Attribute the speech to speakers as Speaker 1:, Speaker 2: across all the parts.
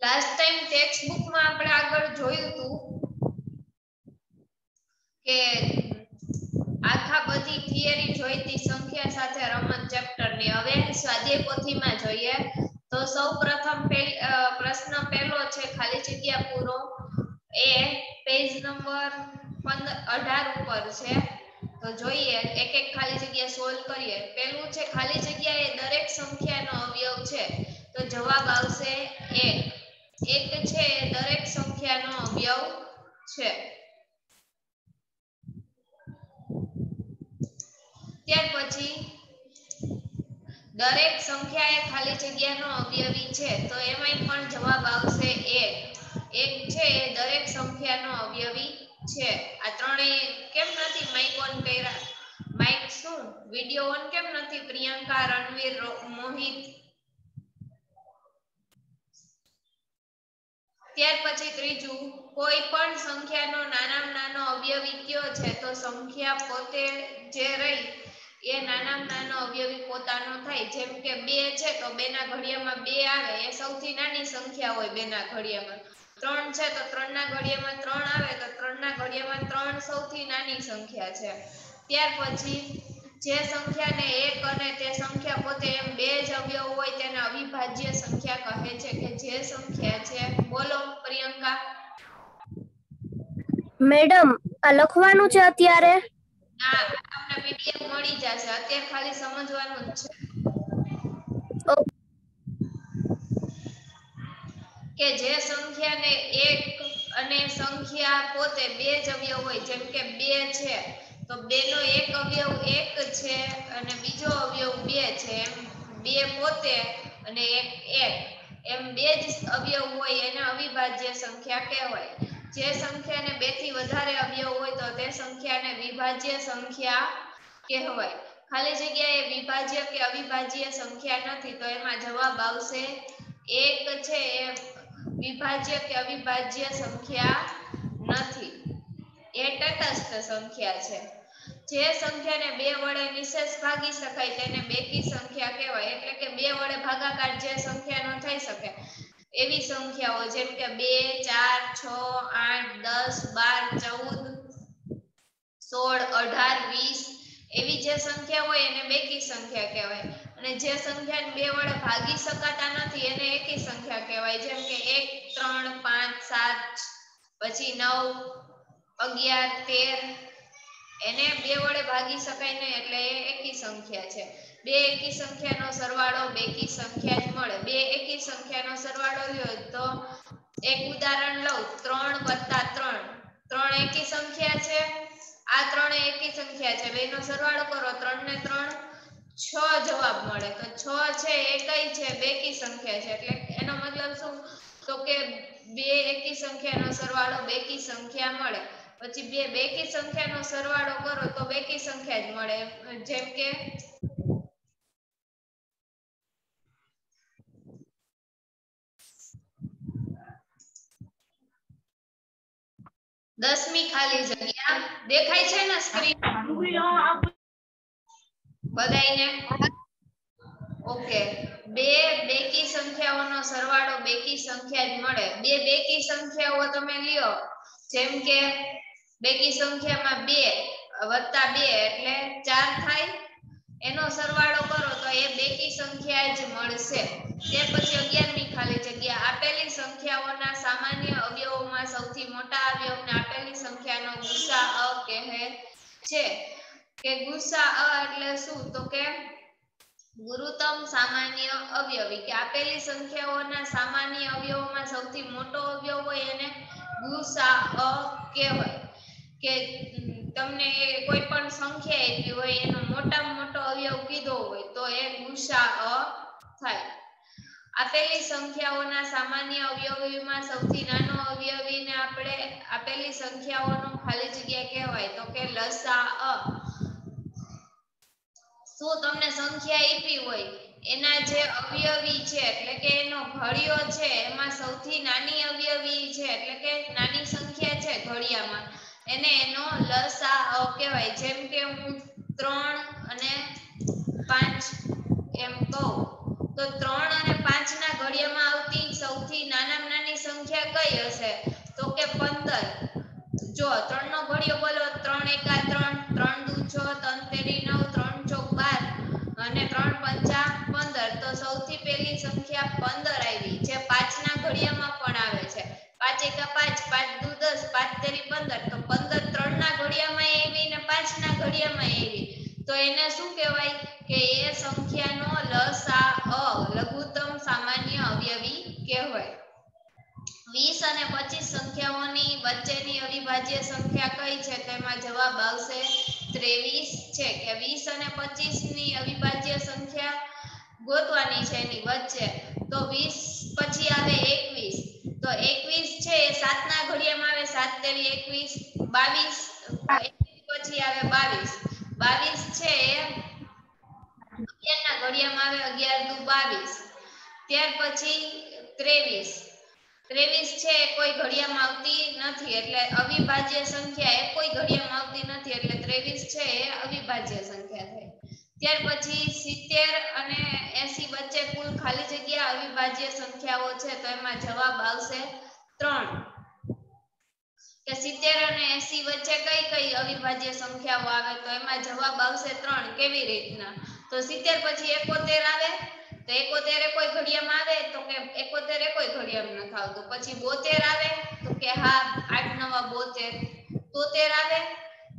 Speaker 1: Last time text book માં આપણે આગળ જોયું હતું કે આખા બધી થિયરી જોઈતી સંખ્યા સાથે રમત ચેપ્ટર ની. હવે સ્વાધ્યાય પોથીમાં જોઈએ તો સૌપ્રથમ પ્રશ્ન પહેલો છે ખાલી જગ્યા પૂરો, એ પેજ નંબર 18 ઉપર છે. તો જોઈએ એક એક ખાલી જગ્યા સોલ્વ કરીએ. પહેલું છે ખાલી જગ્યા એ દરેક સંખ્યાનો અવયવ છે. તો જવાબ આવશે 1. 1 છે દરેક સંખ્યાનો અવયવ છે. ત્યાર પછી દરેક સંખ્યા એ ખાલી જગ્યાનો અવયવી છે. તો એમાંય પણ જવાબ આવશે 1. 1 છે એ દરેક સંખ્યાનો અવયવી છે. આ ત્રણેય કેમ નથી માઈક ઓન કર્યા? માઈક શું વિડિયો ઓન કેમ નથી? પ્રિયંકા, રણવીર, મોહિત. ત્યાર પછી ત્રીજું, કોઈ પણ સંખ્યાનો નાનામાં નાનો અવયવી કયો છે? તો સંખ્યા પોતે જે રહી એ નાનામાં નાનો અવયવી પોતાનો થાય. જેમ કે 2 છે તો 2 ના ઘડિયામાં 2 આવે, એ સૌથી નાની સંખ્યા હોય 2 ના ઘડિયામાં. 3 છે તો 3 ના ઘડિયામાં 3 આવે, તો 3 ના ઘડિયામાં 3 સૌથી નાની સંખ્યા છે. ત્યાર પછી જે સંખ્યાને 1 અને તે સંખ્યા પોતે એમ 2 જ અવયવ હોય તેને અવિભાજ્ય સંખ્યા કહે છે. કે જે સંખ્યા છે, બોલો પ્રિયંકા.
Speaker 2: મેડમ આ લખવાનું છે અત્યારે?
Speaker 1: ના, તમને પીડીએફ મળી જશે. અત્યારે ખાલી સમજવાનું જ છે કે જે સંખ્યાને 1 અને સંખ્યા પોતે 2 જ અવયવ હોય. જેમ કે 2 છે તો 2 નો એક અવયવ 1 છે અને બીજો અવયવ 2 છે. એમ 2 પોતે અને 1 એમ 2 જ અવયવ હોય એને અવિભાજ્ય સંખ્યા કહેવાય. જે સંખ્યાને 2 થી વધારે અવયવ હોય તો તે સંખ્યાને વિભાજ્ય સંખ્યા કહેવાય. ખાલી જગ્યા એ વિભાજ્ય કે અવિભાજ્ય સંખ્યા નથી. તો એમાં જવાબ આવશે 1 છે એ વિભાજ્ય કે અવિભાજ્ય સંખ્યા નથી. એ તટસ્થ સંખ્યા છે. જે સંખ્યાને 2 વડે નિશેષ ભાગી શકાય તેને બેકી સંખ્યા કહેવાય. એટલે કે 2 વડે ભાગાકાર જે સંખ્યાનો થઈ શકે એવી સંખ્યાઓ. જેમ કે 2, 4, 6, 8, 10, 12, 14, 16, 18, 20 એવી જે સંખ્યા હોય એને બેકી સંખ્યા કહેવાય. અને જે સંખ્યાને 2 વડે ભાગી શકાતા નથી એને એકી સંખ્યા કહેવાય. જેમ કે 1, 3, 5, 7 પછી 9, 11, 13 એને 2 વડે ભાગી શકાય નહીં એટલે એ એકી સંખ્યા છે. 2 એકી સંખ્યાનો સરવાળો બેકી સંખ્યા જ મળે. 2 એકી સંખ્યાનો સરવાળો લ્યો તો એક ઉદાહરણ લઉં, 3 + 3. 3 એકી સંખ્યા છે. આ 3 એકી સંખ્યા છે. બેનો સરવાળો કરો 3 ને 3 6 જવાબ મળે. તો 6 છે એ કઈ છે? બેકી સંખ્યા છે. એટલે એનો મતલબ શું? તો કે 2 એકી સંખ્યાનો સરવાળો બેકી સંખ્યા મળે. પછી 2 બેકી સંખ્યાનો સરવાળો કરો તો બેકી સંખ્યા જ મળે. જેમ કે 10મી ખાલી જગ્યા દેખાય છે ને સ્ક્રીન બધાઈને? ઓકે. 2 બેકી સંખ્યાઓનો સરવાળો બેકી સંખ્યા જ મળે. 2 બેકી સંખ્યાઓ તમે લ્યો, જેમ કે બેકી સંખ્યામાં 2 + 2 એટલે 4 થાય. એનો સરવાળો કરો તો એ બેકી સંખ્યા જ મળશે. ત્યાર પછી 11મી ખાલી જગ્યા, આપેલી સંખ્યાઓના સામાન્ય અવયવોમાં સૌથી મોટા અવયવને આપેલી સંખ્યાનો ગુસાઅ કહે છે. કે ગુસાઅ એટલે શું? તો કે ગુરુત્તમ સામાન્ય અવયવી. કે આપેલી સંખ્યાઓના સામાન્ય અવયવોમાં સૌથી મોટો અવયવ હોય એને ગુસાઅ કહેવાય. કે તમને કોઈ પણ સંખ્યા આપી હોય એનો મોટામાં મોટો અવયવ કીધો હોય તો એ ગુસાઅ થાય. આપેલી સંખ્યાઓના સામાન્ય અવયવીમાં સૌથી નાનો અવયવીને આપણે આપેલી સંખ્યાઓનો ખાલી જગ્યા કહેવાય તો કે લસાઅ. શું તમને સંખ્યા આપી હોય એના જે અવયવી છે એટલે કે એનો ઘડિયો છે એમાં સૌથી નાની અવયવી છે એટલે કે નાની સંખ્યા છે ઘડિયામાં એને એનો લસાઅ કહેવાય. જેમ કે હું 3 અને 5 એમ કહું તો 3 અને 5 ના ઘડિયામાં આવતી સૌથી નાનામાં નાની સંખ્યા કઈ હશે તો કે 15 જો 3 નો ઘડિયો બોલો 3 એકા 3 3 દુ 6 3 તેરી 9 3 ચોક 12 અને 3 પંચા 15 તો સૌથી પહેલી સંખ્યા 15 આવી જે 5 ના ઘડિયામાં પણ આવે છે 5 એકા 5 5 દુ 10 5 તેરી 15 તો 15 3 ના ઘડિયામાં આવી ને 5 ના ઘડિયામાં આવી તો એને શું કહેવાય કે એ સંખ્યાનો લસાઅ લઘુત્તમ સામાન્ય અવયવી કહેવાય 20 અને 25 સંખ્યાઓની વચ્ચેની અવિભાજ્ય સંખ્યા કઈ છે તેમાં જવાબ આવશે 23 છે કે 20 અને 25 ની અવિભાજ્ય સંખ્યા ગોતવાની છે એની વચ્ચે તો 20 પછી આવે 21 તો 21 છે એ 7 ના ઘડિયામાં આવે 7 તેરી 21 22 પછી આવે 22 22 છે એ 11 ના ઘડિયામાં આવે 11 દુ 22 ત્યાર પછી 23 23 છે કોઈ ઘડિયામાં આવતી નથી એટલે અવિભાજ્ય સંખ્યા એ કોઈ ઘડિયામાં આવતી નથી એટલે 23 છે એ અવિભાજ્ય સંખ્યા થઈ ત્યાર પછી 70 અને 80 વચ્ચે કુલ ખાલી જગ્યા અવિભાજ્ય સંખ્યાઓ છે તો એમાં જવાબ આવશે 3 કે 70 અને 80 વચ્ચે કઈ કઈ અવિભાજ્ય સંખ્યાઓ આવે તો એમાં જવાબ આવશે 3 કેવી રીતના તો 70 પછી 71 આવે તો 71 એ કોઈ ઘડિયામાં આવે તો કે 71 એ કોઈ ઘડિયામાં નથી આવતું પછી 72 આવે તો કે હા 8 નવા 72 73 આવે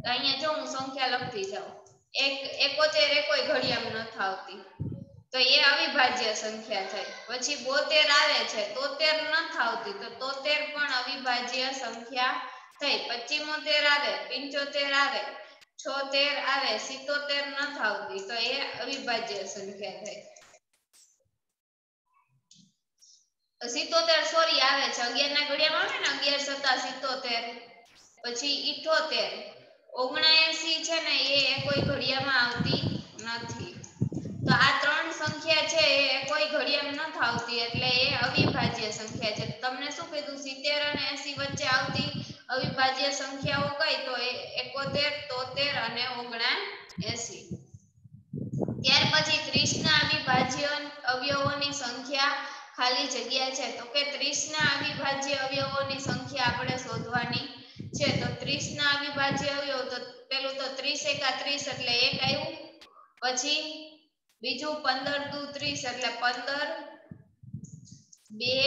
Speaker 1: તો અહીંયા જો હું સંખ્યા લખતી જાઉં 71 એ કોઈ ઘડિયામાં નથી આવતી તો એ અવિભાજ્ય સંખ્યા થઈ પછી 72 આવે છે 73 નથી આવતી તો 73 પણ અવિભાજ્ય સંખ્યા થઈ 75 આવે 75 આવે 76 આવે 77 નથી આવતી તો એ અવિભાજ્ય સંખ્યા થઈ 77 સોરી આવે છે 11 ના ઘડિયામાં આવે ને 11 સત્તા 77 પછી 78 79 છે ને એ કોઈ ઘડિયામાં આવતી નથી તો આ ત્રણ સંખ્યા છે એ કોઈ ઘડિયામાં નથી આવતી એટલે એ અવિભાજ્ય સંખ્યા છે તમને શું કીધું 70 અને 80 વચ્ચે આવતી અવિભાજ્ય સંખ્યાઓ કઈ તો એ 71 73 અને 79 ત્યાર પછી 30 ના અવિભાજ્ય અવયવોની સંખ્યા ખાલી જગ્યા છે તો કે 30 ના અવિભાજ્ય અવયવોની સંખ્યા આપણે શોધવાની છે તો 30 ના અવિભાજ્ય અવયવ તો પેલું તો 30 એકા 30 એટલે 1 આવ્યું પછી બીજું 15 દુ 30 એટલે 15 2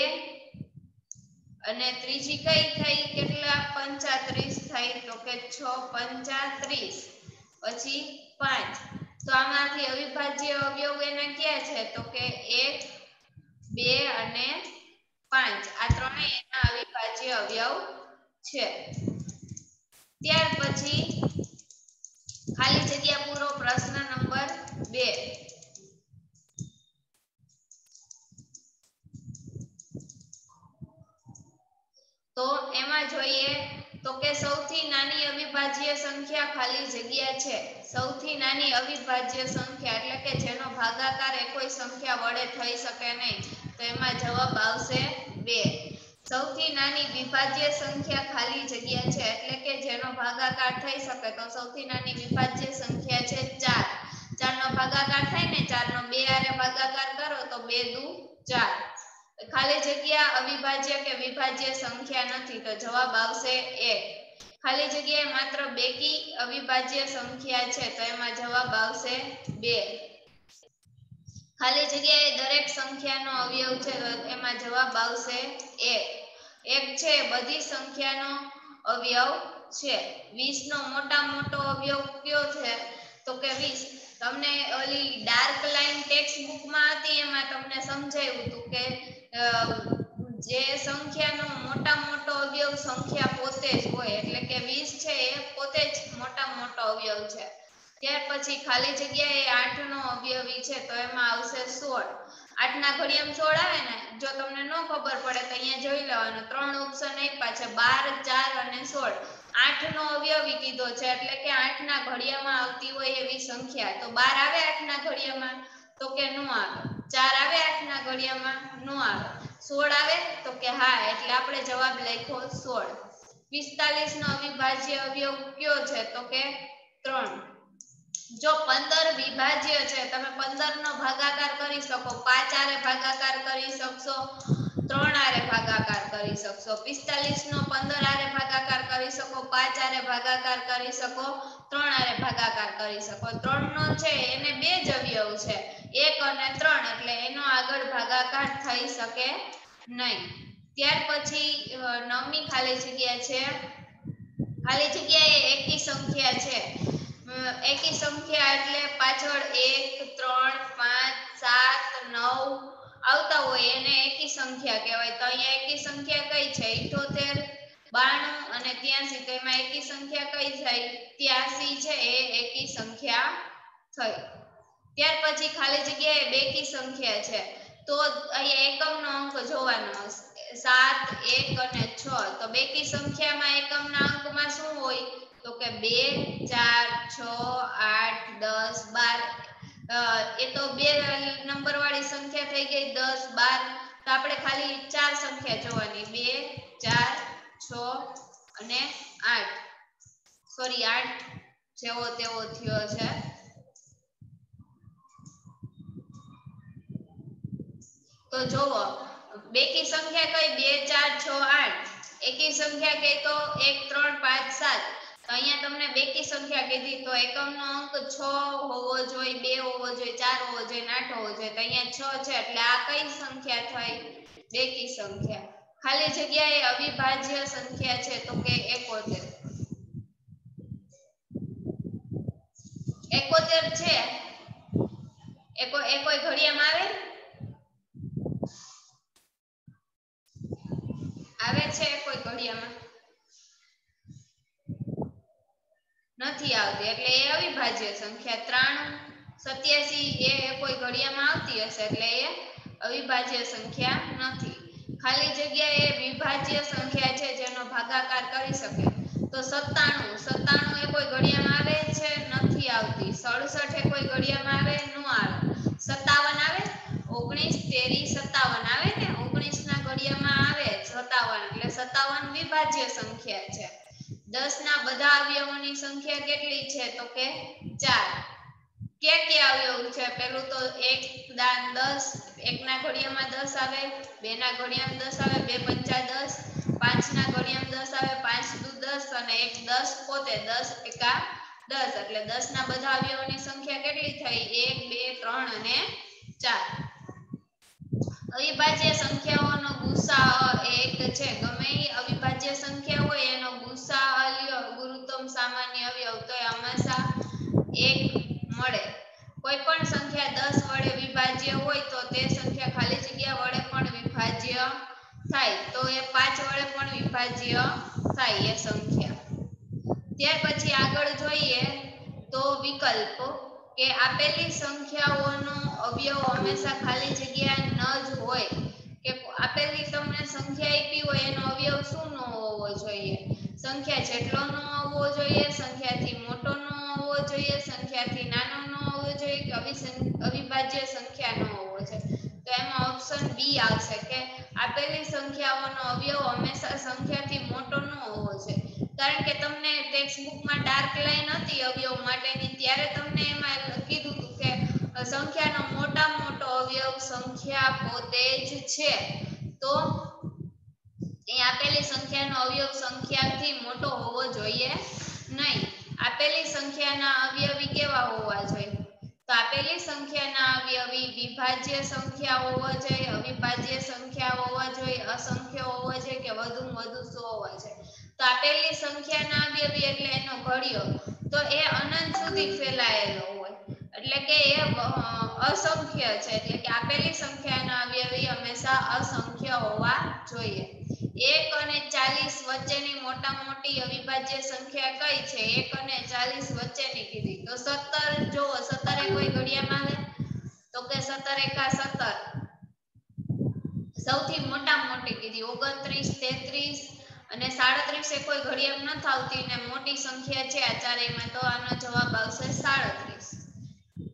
Speaker 1: અને ત્રીજી કઈ થઈ કેટલા 35 થાય તો કે 6 પંચા 30 પછી 5 તો આમાંથી અવિભાજ્ય અવયવ એના ક્યાં છે તો કે 1 2 અને 5 આ ત્રણેય એના અવિભાજ્ય અવયવ છે ત્યાર પછી ખાલી જગ્યા પૂરો પ્રશ્ન નંબર 2 તો એમાં જોઈએ તો કે સૌથી નાની અવિભાજ્ય સંખ્યા ખાલી જગ્યા છે સૌથી નાની અવિભાજ્ય સંખ્યા એટલે કે જેનો ભાગાકાર એ કોઈ સંખ્યા વડે થઈ શકે નહીં તો એમાં જવાબ આવશે 2 સૌથી નાની વિભાજ્ય સંખ્યા ખાલી જગ્યા છે એટલે કે જેનો ભાગાકાર થઈ શકે તો સૌથી નાની વિભાજ્ય સંખ્યા છે 4 4 નો ભાગાકાર થાય ને 4 નો 2 હારે ભાગાકાર કરો તો 2 દુ 4 ખાલી જગ્યા અવિભાજ્ય કે વિભાજ્ય સંખ્યા નથી તો જવાબ આવશે 1 ખાલી જગ્યાએ માત્ર બેકી અવિભાજ્ય સંખ્યા છે તો એમાં જવાબ આવશે 2 ખાલી જગ્યાએ દરેક સંખ્યાનો અવયવ છે તો એમાં જવાબ આવશે 1 1 છે બધી સંખ્યાનો અવયવ છે 20 નો મોટા મોટો અવયવ કયો છે તો કે 20 તમને ઓલી ડાર્ક લાઈન ટેક્સ્ટ બુક માં હતી એમાં તમને સમજાવ્યું હતું કે જે સંખ્યાનો મોટા મોટો અવયવ સંખ્યા પોતે જ હોય એટલે કે 20 છે એ પોતે જ મોટા મોટો અવયવ છે ત્યાર પછી ખાલી જગ્યાએ 8 નો અવયવી છે તો એમાં આવશે 16 8 ના ઘડિયામાં 16 આવે ને જો તમને ન ખબર પડે તો અહીંયા જોઈ લેવાનું ત્રણ ઓપ્શન આપ્યા છે 12 4 અને 16 8 નો અવયવી કીધો છે એટલે કે 8 ના ઘડિયામાં આવતી હોય એવી સંખ્યા તો 12 આવે 8 ના ઘડિયામાં તો કે નો આવે 4 આવે 8 ના ઘડિયામાં નો આવે 16 આવે તો કે હા એટલે આપણે જવાબ લખ્યો 16 45 નો અવિભાજ્ય અવયવ કયો છે તો કે 3 જો 15 વિભાજ્ય છે, તમે 15 નો ભાગાકાર કરી શકો, 5 આરે ભાગાકાર કરી શકશો, 3 આરે ભાગાકાર કરી શકશો, 45 નો 15 આરે ભાગાકાર કરી શકો, 5 આરે ભાગાકાર કરી શકો, 3 આરે ભાગાકાર કરી શકો. 3 નો છે એને બે જ અવયવ છે, 1 અને 3, એટલે એનો આગળ ભાગાકાર થઈ શકે નહીં. ત્યાર પછી નવમી ખાલી જગ્યા છે, ખાલી જગ્યા એ એકી સંખ્યા છે. એકી સંખ્યા એટલે પાછળ 1 3 5 7 9 આવતા હોય એને એકી સંખ્યા કહેવાય. તો અહીંયા એકી સંખ્યા કઈ છે? 78 92 અને 83. તો એમાં એકી સંખ્યા કઈ થાય? 83 છે એ એકી સંખ્યા થઈ. ત્યાર પછી ખાલી જગ્યાએ બેકી સંખ્યા છે, તો અહીંયા એકમનો અંક જોવાનો, 7 1 અને 6. તો બેકી સંખ્યામાં એકમના અંકમાં શું હોય? તો કે 2 4 6 8 10 12. એ તો બે નંબર વાળી સંખ્યા થઈ ગઈ. 10 12 તો આપણે ખાલી 4 સંખ્યા જોવાની, 2 4 6 અને 8. સોરી 8 જેવો તેવો થયો છે. તો જોવો બેકી સંખ્યા કઈ? 2 4 6 8. એકી સંખ્યા કઈ? તો 1 3 5 7. તો અહીંયા તમને બેકી સંખ્યા કીધી, તો એકમનો અંક 6 હોવો જોઈએ, 2 હોવો જોઈએ, 4 હોવો જોઈએ, 8 હોવો જોઈએ. તો અહીંયા 6 છે એટલે આ કઈ સંખ્યા થઈ? બેકી સંખ્યા. ખાલી જગ્યાએ અવિભાજ્ય સંખ્યા છે, તો કે 71. 71 છે એ કોઈ ઘડિયામાં આવે છે? કોઈ ઘડિયામાં નથી આવતી, એટલે એ અવિભાજ્ય સંખ્યા. 93 87 એ કોઈ ઘડિયામાં આવતી હશે, એટલે એ અવિભાજ્ય સંખ્યા નથી. ખાલી જગ્યા એ વિભાજ્ય સંખ્યા છે જેનો ભાગાકાર કરી શકે. તો 97 એ કોઈ ઘડિયામાં આવે છે? નથી આવતી. 67 એ કોઈ ઘડિયામાં આવે? ન આવે. 57 આવે? 19 13 57 આવે ને, 19 ના ઘડિયામાં આવે 57, એટલે 57 વિભાજ્ય સંખ્યા છે. 10 ના બધા અવયવોની સંખ્યા કેટલી છે? તો કે 4. ક્યાં અવયવ છે? પેલું તો 1 દાન 10, 1 ના ઘડિયામાં 10 આવે, 2 ના ઘડિયામાં 10 આવે, 2 પંચા 10, 5 ના ઘડિયામાં 10 આવે, 5 દુ 10 અને 1 10 પોતે 10 એકા 10, એટલે 10 ના બધા અવયવોની સંખ્યા કેટલી થઈ? 1 2 3 અને 4. અવિભાજ્ય સંખ્યાઓનો ગુસાઅ 1 છે. ગમે એ અવિભાજ્ય સંખ્યા હોય એનો ગુસાઅ લ્યો, ગુરુત્તમ સામાન્ય અવયવ, તો એ હંમેશા 1 મળે. કોઈ પણ સંખ્યા 10 વડે વિભાજ્ય હોય તો તે સંખ્યા ખાલી જગ્યા વડે પણ વિભાજ્ય થાય, તો એ 5 વડે પણ વિભાજ્ય થાય એ સંખ્યા. ત્યાર પછી આગળ જોઈએ તો વિકલ્પ, કે આપેલી સંખ્યાઓનો અવયવ હંમેશા ખાલી જગ્યા ન જ હોય, કે આપેલી તમને સંખ્યા આપી હોય એનો અવયવ શું ન હોવો જોઈએ? સંખ્યા જેટલો ન હોવો જોઈએ, સંખ્યાથી મોટો ન હોવો જોઈએ, સંખ્યાથી નાનો ન હોવો જોઈએ, કે અવિભાજ્ય સંખ્યા ન હોવો જોઈએ. તો એમાં ઓપ્શન બી આવશે, કે આપેલી સંખ્યાઓનો અવયવ હંમેશા સંખ્યાથી મોટો ન હોવો જોઈએ. કારણ કે તમને ટેક્સ્ટબુકમાં ડાર્ક લાઈન હતી અવયવ માટેની, ત્યારે તમને એમાં કીધું હતું કે સંખ્યાનો મોટામાં મોટો અવયવ સંખ્યા પોતે જ છે. તો એ આપેલી સંખ્યાનો અવયવ સંખ્યાથી મોટો હોવો જોઈએ નહીં. આપેલી સંખ્યાના અવયવી કેવા હોવા જોઈએ? તો આપેલી સંખ્યાના અવયવી વિભાજ્ય સંખ્યા હોવા જોઈએ, અવિભાજ્ય સંખ્યા હોવા જોઈએ, અસંખ્ય હોવા જોઈએ, કે વધુમાં વધુ 100 હોવા જોઈએ. તો આપેલી સંખ્યાના અવયવી એટલે એનો ઘડિયો, તો એ અનંત સુધી ફેલાયેલો હોય, એટલે કે એ અસંખ્ય છે. એટલે કે આપેલી સંખ્યાના અવયવી હંમેશા અસંખ્ય હોવા જોઈએ. 1 અને 40 વચ્ચેની મોટામાં મોટી અવિભાજ્ય સંખ્યા કઈ છે? 1 અને 40 વચ્ચેની કીધી, તો 17 જોવો. 17 એ કોઈ ઘડિયામાં આવે? તો કે 17 એકા 17. સૌથી મોટામાં મોટી કીધી 29 33 અને 37 એ કોઈ ઘડિયામાં નથી આવતી, ને મોટી સંખ્યા છે આ ચારેયમાં, તો આનો જવાબ આવશે 37.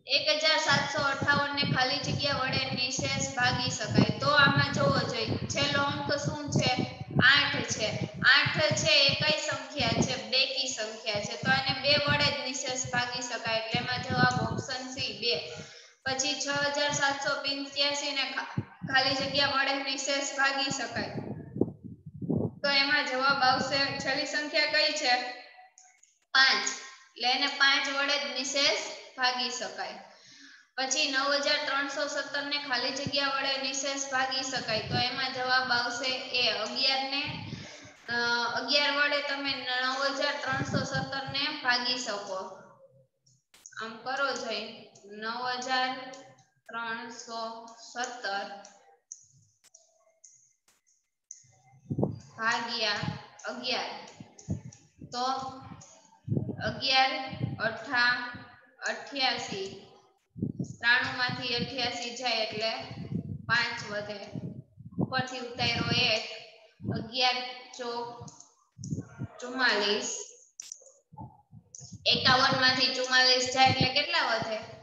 Speaker 1: 1758 ને ખાલી જગ્યા વડે નિશેષ ભાગી શકાય. તો આમાં જોવો જોઈએ છેલ્લો અંક શું છે? 8 છે. 8 છે એ કઈ સંખ્યા છે? બેકી સંખ્યા છે. તો આને 2 વડે જ નિશેષ ભાગી શકાય, એટલે એમાં જવાબ 6785 ને ખાલી જગ્યા વડે નિશેષ ભાગી શકાય તો એમાં જવાબ આવશે છેલ્લી સંખ્યા કઈ છે 5 એટલે એને 5 વડે જ નિશેષ ભાગી શકાય પછી 9317 ને ખાલી જગ્યા વડે નિશેષ ભાગી શકાય તો એમાં જવાબ આવશે એ 11 ને 11 વડે તમે 9317 ને ભાગી શકો આમ કરો જઈ 9317 ભાગ્યા 11 તો 11 અઠા 88 93 માંથી 88 જાય એટલે 5 વધે ઉપરથી ઉતાર્યો 1 11 ચોક 44 51 માંથી 44 જાય એટલે કેટલા વધે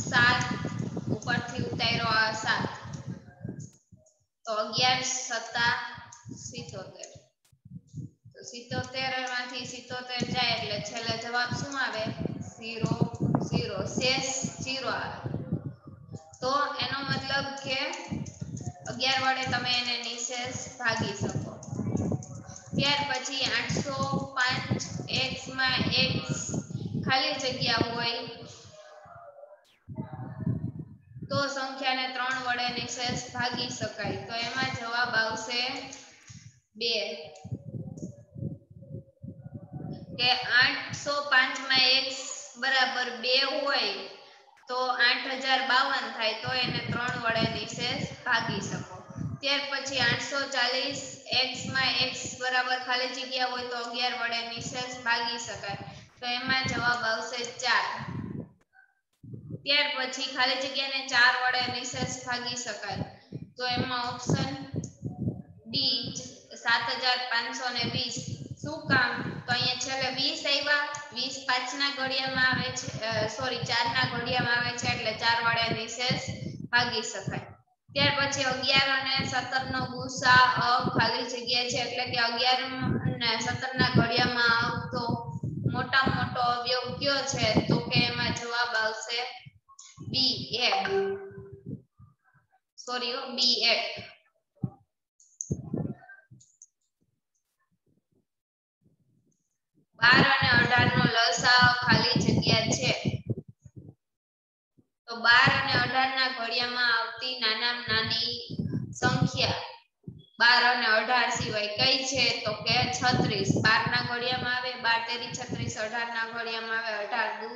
Speaker 1: 7 ઉપરથી ઉતાર્યો આ 7 તો 11 સત્તા 77 તો 77 માંથી 77 જાય એટલે છેલ્લે જવાબ શું આવે 0 0 શેષ 0 આવે તો એનો મતલબ કે 11 વડે તમે એને નિશેષ ભાગી શકો ત્યાર પછી 805 x માં x ખાલી જગ્યા હોય તો સંખ્યાને 3 વડે નિશેષ ભાગી શકાય તો એમાં જવાબ આવશે 2 કે 805 માં x બરાબર 2 હોય તો 8052 થાય તો એને 3 વડે નિશેષ ભાગી શકો ત્યાર પછી 840 x માં x બરાબર ખાલી જગ્યા હોય તો 11 વડે નિશેષ ભાગી શકાય તો એમાં જવાબ આવશે 4 ત્યાર પછી ખાલી જગ્યાને 4 વડે નિશેષ ભાગી શકાય તો એમાં ઓપ્શન ડી 7520 શું કામ તો અહીંયા છેલ્લે 20 આવ્યા 20 પાંચના ઘડિયામાં આવે છે સોરી 4 ના ઘડિયામાં આવે છે એટલે 4 વડે નિશેષ ભાગી શકાય ત્યાર પછી 11 અને 17 નો ગુસા ખાલી જગ્યા છે એટલે કે 11 અને 17 ના ઘડિયામાં આવતો મોટા મોટો અવયવ કયો છે તો કે એમાં જવાબ આવશે B8 સોરી B8 12 અને 18 નો લસાઅ ખાલી જગ્યા છે તો 12 અને 18 ના ઘડિયામાં આવતી નાનામાં નાની સંખ્યા 12 અને 18 સિવાય કઈ છે તો કે 36 12 ના ઘડિયામાં આવે 12 તેરી 36 18 ના ઘડિયામાં આવે 18 દુ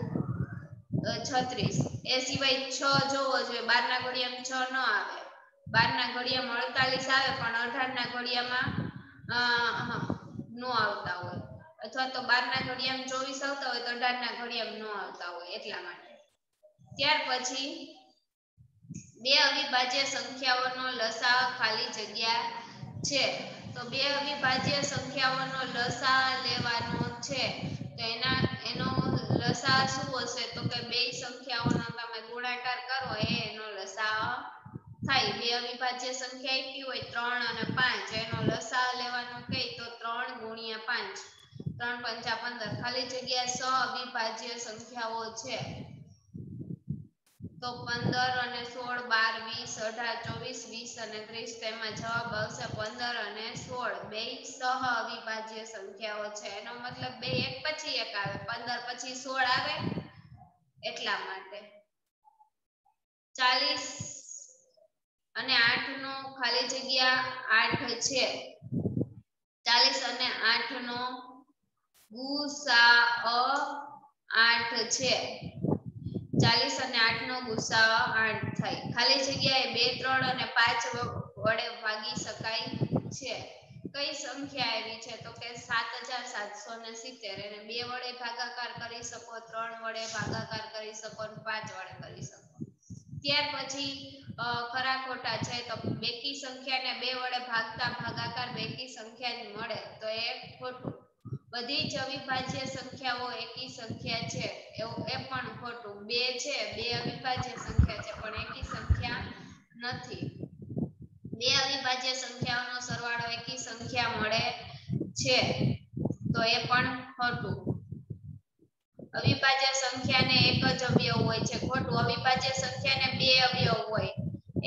Speaker 1: 36 એ સિવાય 6 જોવો જોઈએ 12 ના ઘડિયામાં 6 ન આવે 12 ના ઘડિયામાં 48 આવે પણ 18 ના ઘડિયામાં નો આવતા હોય અથવા તો 12 ના ઘડિયામાં 24 આવતા હોય તો 18 ના ઘડિયામાં નો આવતા હોય એટલા માટે ત્યાર પછી બે અવિભાજ્ય સંખ્યાઓનો લસાઅ ખાલી જગ્યા છે તો બે અવિભાજ્ય સંખ્યાઓનો લસાઅ લેવાનો છે તો એનો લસાઅ શું હશે તો કે બે સંખ્યાઓનો તમે ગુણાકાર કરો એનો લસાઅ થાય બે અવિભાજ્ય સંખ્યા આપી હોય 3 અને 5 એનો લસાઅ લેવાનો કહે તો 3 ગુણ્યા 5 3 પંચા 15 ખાલી જગ્યા 100 અવિભાજ્ય સંખ્યાઓ છે તો 15 અને 16 12 20 18 24 20 અને 30 તેમાં જવાબ આવશે 15 અને 16 બે સહ અવિભાજ્ય સંખ્યાઓ છે એનો મતલબ બે એક પછી એક આવે 15 પછી 16 આવે એટલા માટે 40 અને 8 નો ખાલી જગ્યા 8 છે 40 અને 8 નો ગુસાઅ 8 છે 40 અને 8 નો ગુસાઅ 8 થાય ખાલી જગ્યાએ 2 3 અને 5 વડે ભાગી શકાય છે કઈ સંખ્યા આવી છે તો કે 7770 એને 2 વડે ભાગાકાર કરી શકો 3 વડે ભાગાકાર કરી શકો અને 5 વડે કરી શકો ત્યાર પછી ખરા ખોટા છે તો બેકી સંખ્યાને 2 વડે ભાગતા ભાગાકાર બેકી સંખ્યા જ મળે તો એ ખોટું બધી જ અવિભાજ્ય સંખ્યાઓ એકી સંખ્યા છે એ પણ ખોટું 2 છે 2 અવિભાજ્ય સંખ્યા છે પણ એકી સંખ્યા નથી બે અવિભાજ્ય સંખ્યાઓનો સરવાળો એકી સંખ્યા મળે છે તો એ પણ ખોટું. અવિભાજ્ય સંખ્યાને એક જ અવયવ હોય છે ખોટું. અવિભાજ્ય સંખ્યાને બે અવયવ હોય.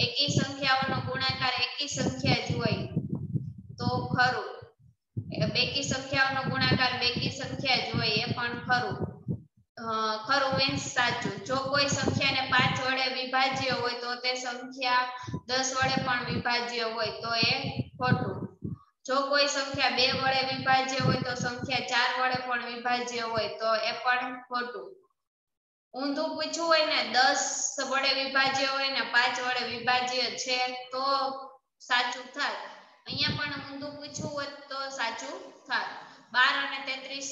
Speaker 1: એકી સંખ્યાઓનો ગુણાકાર એકી સંખ્યા જ હોય તો ખરું. બેકી સંખ્યાઓનો ગુણાકાર બેકી સંખ્યા જ હોય એ પણ ખરું. ખરું મીન્સ સાચું. જો કોઈ સંખ્યાને 5 વડે વિભાજ્ય હોય તો તે સંખ્યા 10 વડે પણ વિભાજ્ય હોય તો એ ખોટું. જો કોઈ સંખ્યા 2 વડે વિભાજ્ય હોય તો સંખ્યા 4 વડે પણ વિભાજ્ય હોય તો એ પણ ખોટું. ઊંધું પૂછવું હોય ને 10 વડે વિભાજ્ય હોય ને 5 વડે વિભાજ્ય છે તો સાચું થાય. અહીંયા પણ ઊંધું પૂછવું હોય તો સાચું થાય. 12 અને 33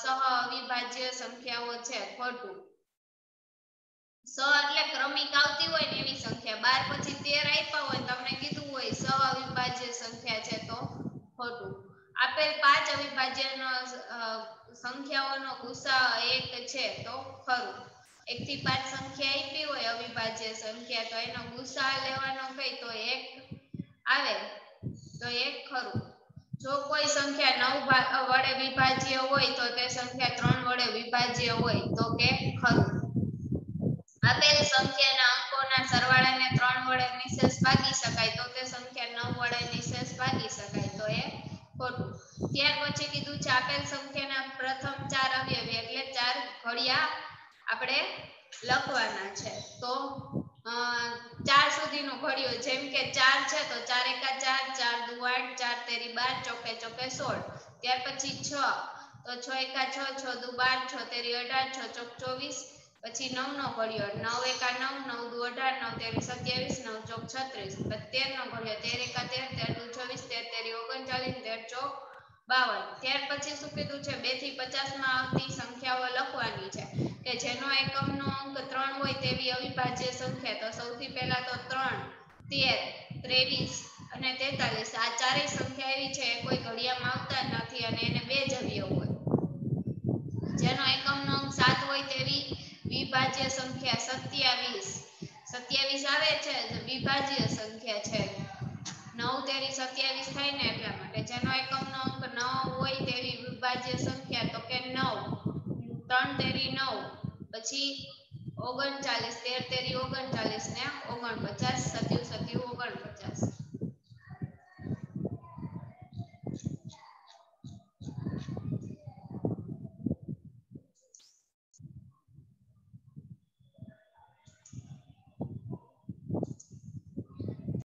Speaker 1: સહ અવિભાજ્ય સંખ્યાઓ છે ખોટું. સ એટલે ક્રમિક આવતી હોય ને એવી સંખ્યા. 12 પછી 13 આપ્યા હોય તમને કીધું હોય સહ અવિભાજ્ય સંખ્યા છે તો ખોટું. આપેલ 5 અવિભાજ્ય સંખ્યાઓનો ગુસા 1 છે તો ખરું. 1 થી 5 સંખ્યા આપી હોય અવિભાજ્ય સંખ્યા તો એનો ગુસા લેવાનો કઈ તો 1 આવે તો એ ખરું. જો કોઈ સંખ્યા 9 વડે વિભાજ્ય હોય તો તે સંખ્યા 3 વડે વિભાજ્ય હોય તો કે ખરું. આપેલ સંખ્યાના અંકોના સરવાળાને 3 વડે નિશેષ ભાગી શકાય તો તે સંખ્યા 9 વડે નિશેષ ભાગી શકાય તો એ ખોટું. ત્યાર પછી કીધું છે આપેલ સંખ્યાના પ્રથમ 4 અવયવ એટલે 4 ઘડિયા આપણે લખવાના છે તો 4 સુધીનો ઘડિયો જેમ કે 4 છે તો 4 એકા 4 4 દુ 8 4 તેરી 12 ચોકે ચોકે 16. ત્યાર પછી 6 તો 6 એકા 6 6 દુ 12 6 તેરી 18 6 ચોક 24. પછી 9 નો ઘડિયો 9 એકા 9 9 દુ 18 9 તેરી 27 9 ચોક 36. 13 નો ઘડિયો 13 એકા 13 13 દુ 24 13 તેરી 39 13 ચોક 52. ત્યાર પછી શું કીધું છે 2 થી 50 માં આવતી સંખ્યાઓ લખવાની છે કે જેનો એકમનો અંક 3 હોય તેવી અવિભાજ્ય સંખ્યા. તો સૌથી પહેલા તો 3 13 23 અને 43 આ ચારેય સંખ્યા એવી છે કોઈ ઘડિયામાં આવતા નથી અને એને બે જ અવયવ હોય. જેનો એકમનો અંક 7 હોય તેવી વિભાજ્ય સંખ્યા 27 27 આવે છે વિભાજ્ય સંખ્યા છે. 9 તેરી 27 થાય ને એટલા માટે. જેનો એકમનો અંક 9 હોય તેવી વિભાજ્ય સંખ્યા તો કે 9 3 તેરી 9 પછી 39 13 તેરી 39 ને 49 સત્યુ સત્યુ 49.